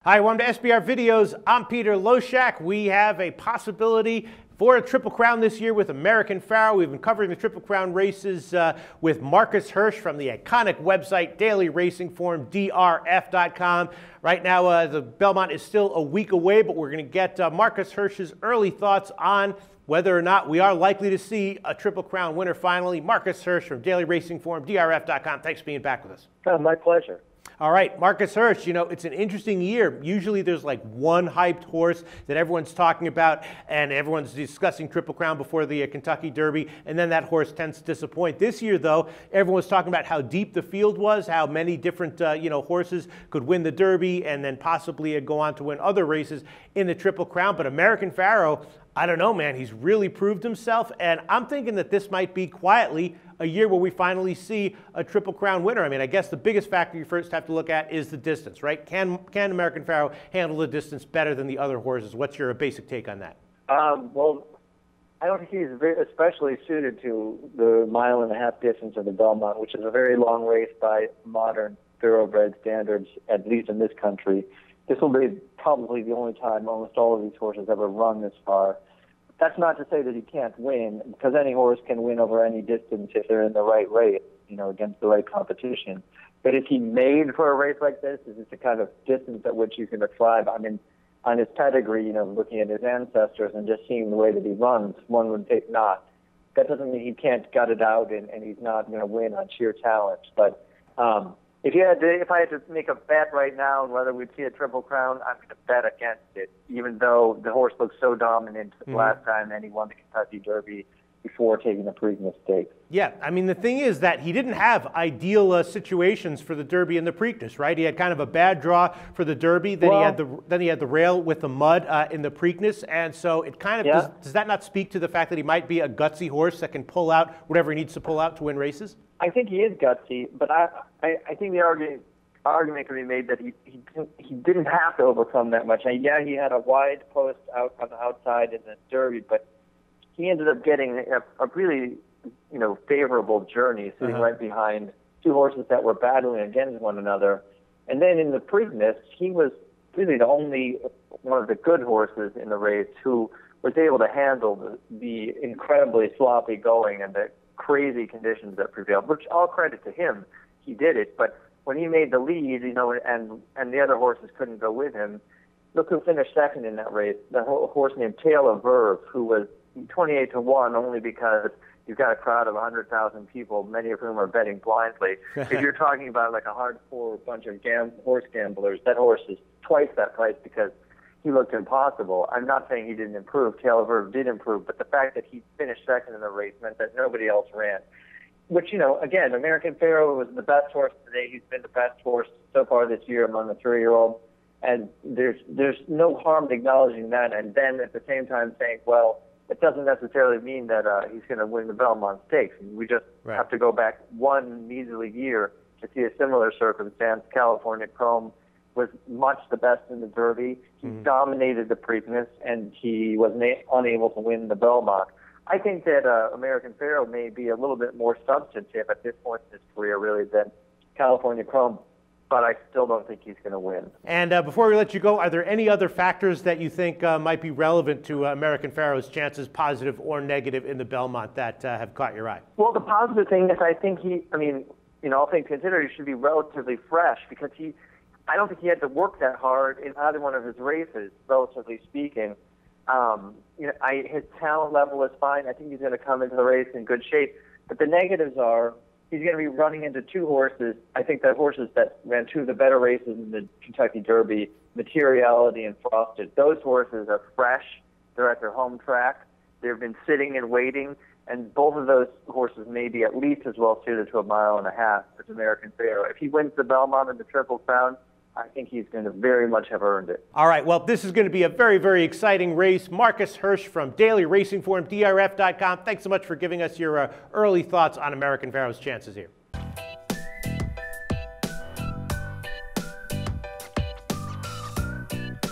Hi, welcome to SBR Videos. I'm Peter Loshak. We have a possibility for a Triple Crown this year with American Pharoah. We've been covering the Triple Crown races with Marcus Hersh from the iconic website Daily Racing Form, drf.com. Right now, the Belmont is still a week away, but we're going to get Marcus Hersh's early thoughts on whether or not we are likely to see a Triple Crown winner finally. Marcus Hersh from Daily Racing Form, drf.com. Thanks for being back with us. My pleasure. All right, Marcus Hersh, you know, it's an interesting year. Usually there's like one hyped horse that everyone's talking about and everyone's discussing Triple Crown before the Kentucky Derby, and then that horse tends to disappoint. This year, though, everyone's talking about how deep the field was, how many different, horses could win the Derby and then possibly go on to win other races in the Triple Crown. But American Pharoah, I don't know, man, he's really proved himself, and I'm thinking that this might be quietly a year where we finally see a Triple Crown winner. I mean, I guess the biggest factor you first have to look at is the distance, right? Can American Pharoah handle the distance better than the other horses? What's your basic take on that? Well, I don't think he's especially suited to the mile-and-a-half distance of the Belmont, which is a very long race by modern thoroughbred standards, at least in this country. This will be probably the only time almost all of these horses ever run this far. That's not to say that he can't win, because any horse can win over any distance if they're in the right race, against the right competition. But is he made for a race like this? Is this the kind of distance at which you can thrive? I mean, on his pedigree, looking at his ancestors and just seeing the way that he runs, one would think not. That doesn't mean he can't gut it out and he's not going to win on sheer talent. But if I had to make a bet right now on whether we'd see a Triple Crown, I'm going to bet against it, even though the horse looked so dominant last time and he won the Kentucky Derby before taking the Preakness Stakes. Yeah, I mean, the thing is that he didn't have ideal situations for the Derby and the Preakness, right? He had kind of a bad draw for the Derby, then he had the rail with the mud in the Preakness, and so it kind of does that not speak to the fact that he might be a gutsy horse that can pull out whatever he needs to pull out to win races? I think he is gutsy, but I think the argument can be made that he didn't have to overcome that much. He had a wide post out on the outside in the Derby, but he ended up getting a really favorable journey, sitting right behind two horses that were battling against one another. And then in the Preakness, he was really the only one of the good horses in the race who was able to handle the incredibly sloppy going and the crazy conditions that prevailed, which all credit to him. He did it, but when he made the lead, and the other horses couldn't go with him, look who finished second in that race, the horse named Tale of Verve, who was 28-1 only because you've got a crowd of 100,000 people, many of whom are betting blindly. If you're talking about like a hardcore bunch of horse gamblers, that horse is twice that price because he looked impossible. I'm not saying he didn't improve. Tale of Verve did improve, but the fact that he finished second in the race meant that nobody else ran. Which, again, American Pharoah was the best horse today. He's been the best horse so far this year among the 3-year-olds. And there's no harm in acknowledging that and then at the same time saying, well, it doesn't necessarily mean that he's going to win the Belmont Stakes. We just have to go back one measly year to see a similar circumstance. California Chrome was much the best in the Derby. He dominated the Preakness, and he was unable to win the Belmont. I think that American Pharoah may be a little bit more substantive at this point in his career, really, than California Chrome, but I still don't think he's going to win. And before we let you go, are there any other factors that you think might be relevant to American Pharoah's chances, positive or negative, in the Belmont that have caught your eye? Well, the positive thing is I think all things considered, he should be relatively fresh because I don't think he had to work that hard in either one of his races, relatively speaking. His talent level is fine. I think he's going to come into the race in good shape. But the negatives are he's going to be running into two horses. I think the horses that ran two of the better races in the Kentucky Derby, Materiality and Frosted, those horses are fresh. They're at their home track. They've been sitting and waiting. And both of those horses may be at least as well suited to a mile-and-a-half as American Pharoah. If he wins the Belmont and the Triple Crown, I think he's going to very much have earned it. All right, well, this is going to be a very, very exciting race. Marcus Hersh from Daily Racing Form, drf.com. Thanks so much for giving us your early thoughts on American Pharoah's chances here.